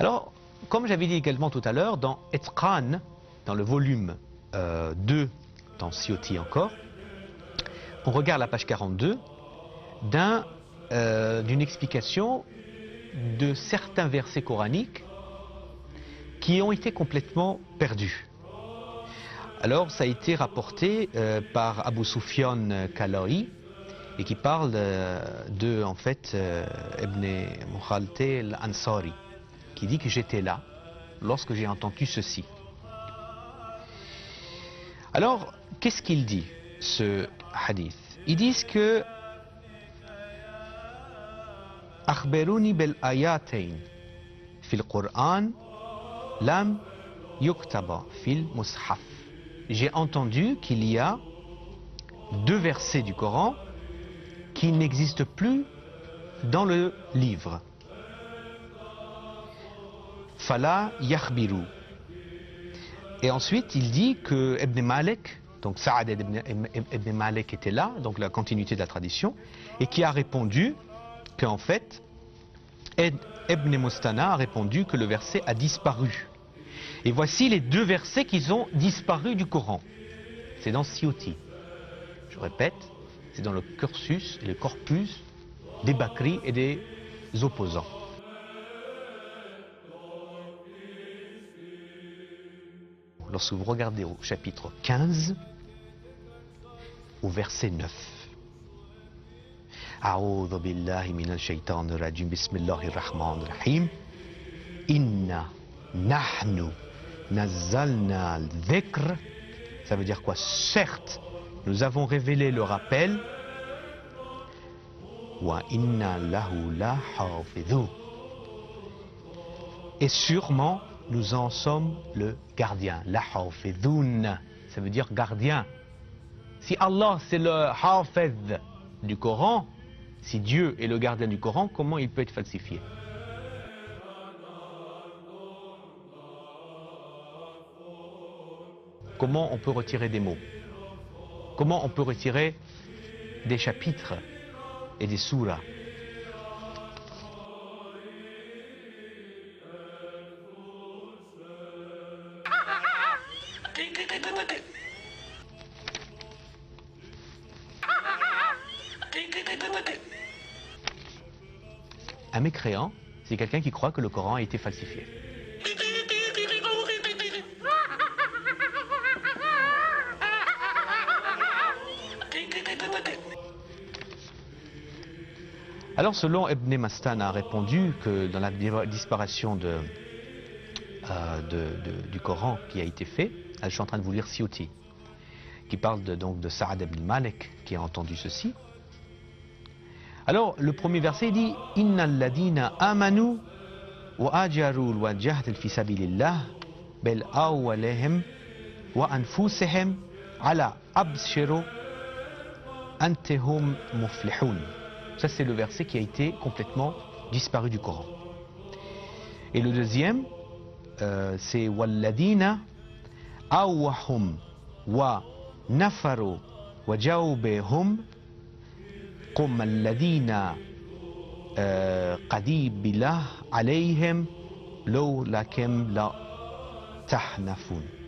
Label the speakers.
Speaker 1: Alors, comme j'avais dit également tout à l'heure, dans Etqan, dans le volume 2, dans Siyoti encore, on regarde la page 42 d'une explication de certains versets coraniques qui ont été complètement perdus. Alors, ça a été rapporté par Abu Sufyan Kala'i et qui parle de, en fait, Ibn Mukhalte al-Ansari, qui dit que j'étais là lorsque j'ai entendu ceci. Alors, qu'est-ce qu'il dit, ce hadith? Ils disent que أخبروني بالآياتين في القرآن لم يكتب في المصحف. J'ai entendu qu'il y a deux versets du Coran qui n'existent plus dans le livre. Fala yakhbiru. Et ensuite, il dit que Ibn Malik, donc Saad ibn Malik était là, donc la continuité de la tradition, et qui a répondu qu'en fait, Ibn Mustana a répondu que le verset a disparu. Et voici les deux versets qui ont disparu du Coran. C'est dans Siyoti. Je répète, c'est dans le cursus et le corpus des Bakri et des opposants. Lorsque vous regardez au chapitre 15, au verset 9. A'udhu billahi minal shaytanir rajim, bismillahir rahmanir rahim. Inna nahnu nazzalna al-dhikr. Ça veut dire quoi? Certes, nous avons révélé le rappel. Wa inna lahu la hafidhu. Et sûrement, nous en sommes le gardien. La hafidhun, ça veut dire gardien. Si Allah c'est le hafidh du Coran, si Dieu est le gardien du Coran, comment il peut être falsifié? Comment on peut retirer des mots? Comment on peut retirer des chapitres et des souras? Un mécréant, c'est quelqu'un qui croit que le Coran a été falsifié. Alors selon Ibn Mastan a répondu que dans la disparition du Coran qui a été fait, je suis en train de vous lire Siyoti, qui parle donc de Saad ibn Malik qui a entendu ceci. Alors le premier verset dit Innal ladina amanu wa ajaru wa jahdu fi sabilillah bel awwalihim wa anfusihim ala abshiru antehum muflihun. Ça c'est le verset qui a été complètement disparu du Coran. Et le deuxième c'est walladina awahum wa nafaru wa jawbehum قم الذين قديب الله عليهم لو لكم لا تحنفون.